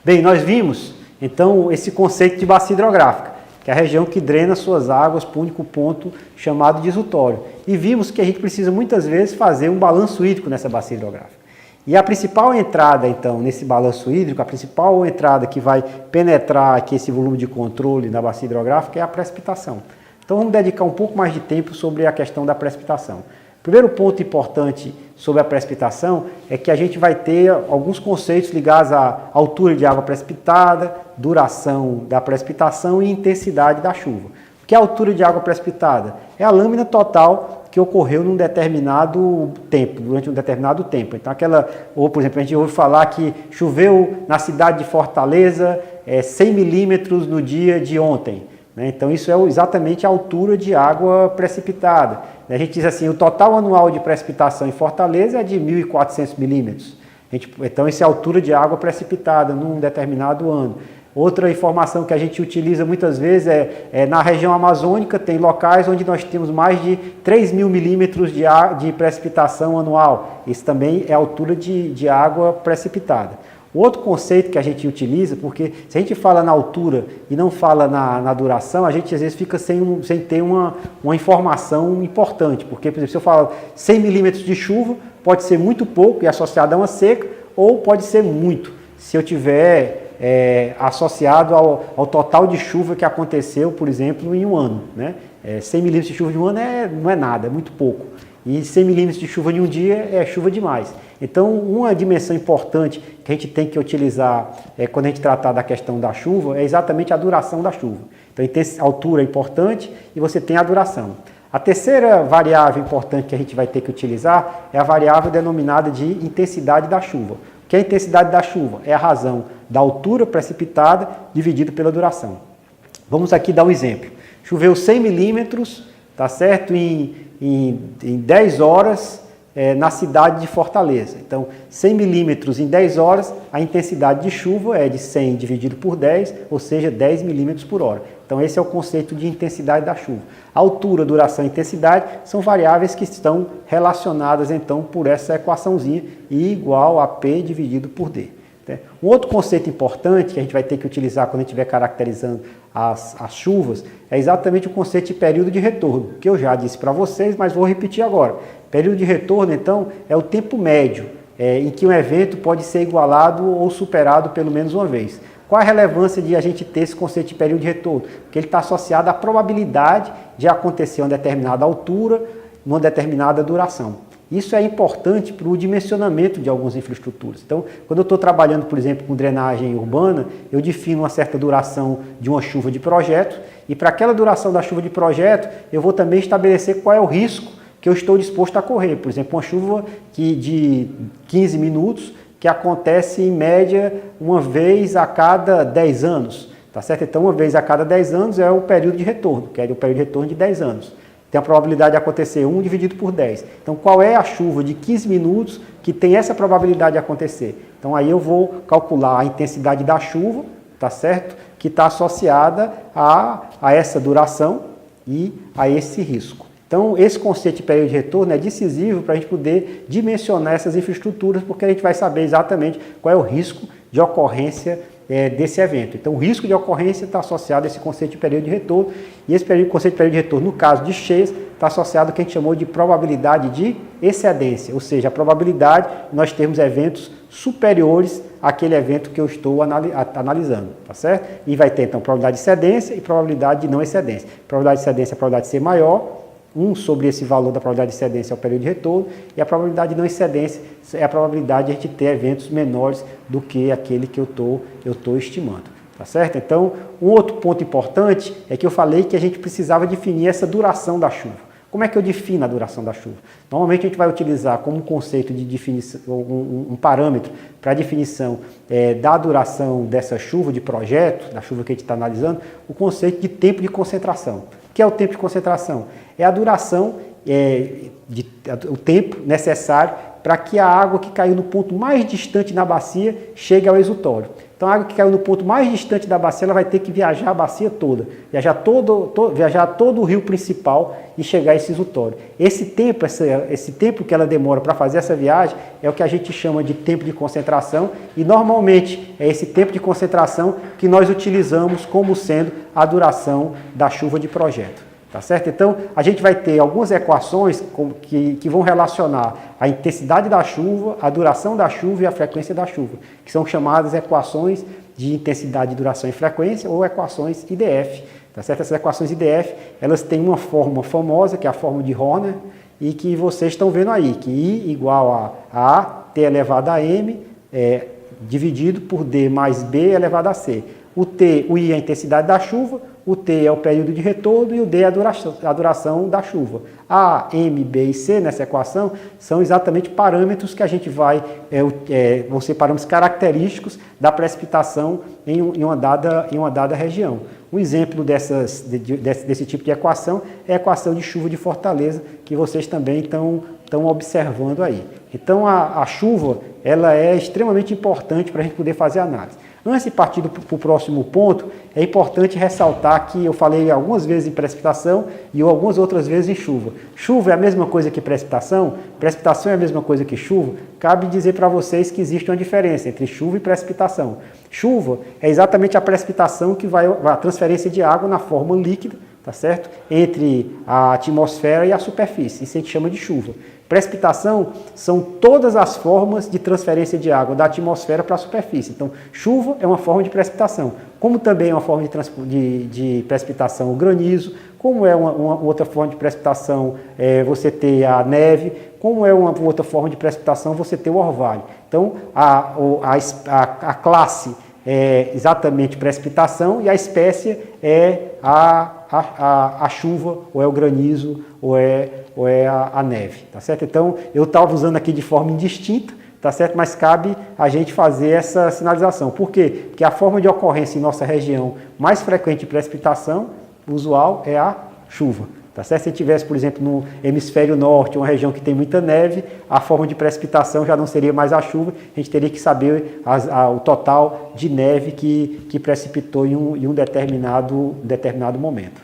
Bem, nós vimos, então, esse conceito de bacia hidrográfica, que é a região que drena suas águas para o único ponto chamado de exutório. E vimos que a gente precisa muitas vezes fazer um balanço hídrico nessa bacia hidrográfica. E a principal entrada, então, nesse balanço hídrico, a principal entrada que vai penetrar aqui esse volume de controle na bacia hidrográfica é a precipitação. Então vamos dedicar um pouco mais de tempo sobre a questão da precipitação. O primeiro ponto importante sobre a precipitação é que a gente vai ter alguns conceitos ligados à altura de água precipitada, duração da precipitação e intensidade da chuva. O que é a altura de água precipitada? É a lâmina total que ocorreu num determinado tempo, durante um determinado tempo. Então por exemplo, a gente ouve falar que choveu na cidade de Fortaleza 100 milímetros no dia de ontem. Então isso é exatamente a altura de água precipitada. A gente diz assim, o total anual de precipitação em Fortaleza é de 1.400 milímetros. Então isso é a altura de água precipitada num determinado ano. Outra informação que a gente utiliza muitas vezes é na região amazônica, tem locais onde nós temos mais de 3.000 milímetros de precipitação anual. Isso também é a altura de água precipitada. O outro conceito que a gente utiliza, porque se a gente fala na altura e não fala na duração, a gente às vezes fica sem ter uma informação importante. Porque, por exemplo, se eu falo 100 milímetros de chuva, pode ser muito pouco e associado a uma seca, ou pode ser muito, se eu tiver associado ao total de chuva que aconteceu, por exemplo, em um ano. 100 milímetros de chuva de um ano não é nada, é muito pouco. E 100 milímetros de chuva em um dia é chuva demais. Então, uma dimensão importante que a gente tem que utilizar quando a gente tratar da questão da chuva é exatamente a duração da chuva. Então, a altura é importante e você tem a duração. A terceira variável importante que a gente vai ter que utilizar é a variável denominada de intensidade da chuva. O que é a intensidade da chuva? É a razão da altura precipitada dividida pela duração. Vamos aqui dar um exemplo. Choveu 100 milímetros, tá certo? Em 10 horas na cidade de Fortaleza. Então, 100 milímetros em 10 horas, a intensidade de chuva é de 100 dividido por 10, ou seja, 10 milímetros por hora. Então, esse é o conceito de intensidade da chuva. Altura, duração e intensidade são variáveis que estão relacionadas, então, por essa equaçãozinha, I igual a P dividido por D. Um outro conceito importante que a gente vai ter que utilizar quando a gente estiver caracterizando as chuvas é exatamente o conceito de período de retorno, que eu já disse para vocês, mas vou repetir agora. Período de retorno, então, é o tempo médio em que um evento pode ser igualado ou superado pelo menos uma vez. Qual a relevância de a gente ter esse conceito de período de retorno? Porque ele está associado à probabilidade de acontecer uma determinada altura, uma determinada duração. Isso é importante para o dimensionamento de algumas infraestruturas. Então, quando eu estou trabalhando, por exemplo, com drenagem urbana, eu defino uma certa duração de uma chuva de projeto e para aquela duração da chuva de projeto, eu vou também estabelecer qual é o risco que eu estou disposto a correr. Por exemplo, uma chuva de 15 minutos que acontece em média uma vez a cada 10 anos. Tá certo? Então, uma vez a cada 10 anos é o período de retorno, que é o período de retorno de 10 anos. Tem a probabilidade de acontecer 1 dividido por 10. Então, qual é a chuva de 15 minutos que tem essa probabilidade de acontecer? Então, aí eu vou calcular a intensidade da chuva, tá certo? Que está associada a essa duração e a esse risco. Então, esse conceito de período de retorno é decisivo para a gente poder dimensionar essas infraestruturas, porque a gente vai saber exatamente qual é o risco de ocorrência desse evento. Então, o risco de ocorrência está associado a esse conceito de período de retorno, e esse conceito de período de retorno, no caso de cheias, está associado ao que a gente chamou de probabilidade de excedência, ou seja, a probabilidade de nós termos eventos superiores àquele evento que eu estou analisando, tá certo? E vai ter, então, probabilidade de excedência e probabilidade de não excedência. Probabilidade de excedência é a probabilidade de ser maior, 1 sobre esse valor da probabilidade de excedência é o período de retorno, e a probabilidade de não excedência é a probabilidade de a gente ter eventos menores do que aquele que eu estou estimando. Tá certo? Então, um outro ponto importante é que eu falei que a gente precisava definir essa duração da chuva. Como é que eu defino a duração da chuva? Normalmente a gente vai utilizar como conceito de definição, um parâmetro para a definição da duração dessa chuva de projeto, da chuva que a gente está analisando, o conceito de tempo de concentração. O que é o tempo de concentração? É a duração o tempo necessário para que a água que caiu no ponto mais distante na bacia chegue ao exutório. Então a água que caiu no ponto mais distante da bacia, ela vai ter que viajar a bacia toda, viajar todo o rio principal e chegar a esse exutório. Esse tempo que ela demora para fazer essa viagem é o que a gente chama de tempo de concentração, e normalmente é esse tempo de concentração que nós utilizamos como sendo a duração da chuva de projeto. Tá certo? Então, a gente vai ter algumas equações que vão relacionar a intensidade da chuva, a duração da chuva e a frequência da chuva, que são chamadas equações de intensidade, duração e frequência, ou equações IDF. Tá certo? Essas equações IDF, elas têm uma fórmula famosa, que é a fórmula de Horner, e que vocês estão vendo aí, que I igual a T elevado a M, dividido por D mais B elevado a C. O I é a intensidade da chuva, o T é o período de retorno e o D é a duração da chuva. A, M, B e C nessa equação são exatamente parâmetros que a gente vão ser parâmetros característicos da precipitação em uma dada região. Um exemplo desse tipo de equação é a equação de chuva de Fortaleza, que vocês também estão observando aí. Então a chuva ela é extremamente importante para a gente poder fazer análise. Antes de partir para o próximo ponto, é importante ressaltar que eu falei algumas vezes em precipitação e algumas outras vezes em chuva. Chuva é a mesma coisa que precipitação? Precipitação é a mesma coisa que chuva? Cabe dizer para vocês que existe uma diferença entre chuva e precipitação. Chuva é exatamente a precipitação que vai a transferência de água na forma líquida, tá certo? Entre a atmosfera e a superfície. Isso a gente chama de chuva. Precipitação são todas as formas de transferência de água da atmosfera para a superfície. Então, chuva é uma forma de precipitação, como também é uma forma de precipitação o granizo, como é uma outra forma de precipitação você ter a neve, como é uma outra forma de precipitação você ter o orvalho. Então, a classe é exatamente precipitação e a espécie é a chuva, ou é o granizo, ou é a neve, tá certo? Então, eu estava usando aqui de forma indistinta, tá certo? Mas cabe a gente fazer essa sinalização. Por quê? Porque a forma de ocorrência em nossa região mais frequente de precipitação, usual, é a chuva, tá certo? Se tivesse, por exemplo, no hemisfério norte, uma região que tem muita neve, a forma de precipitação já não seria mais a chuva, a gente teria que saber o total de neve que precipitou em um determinado momento.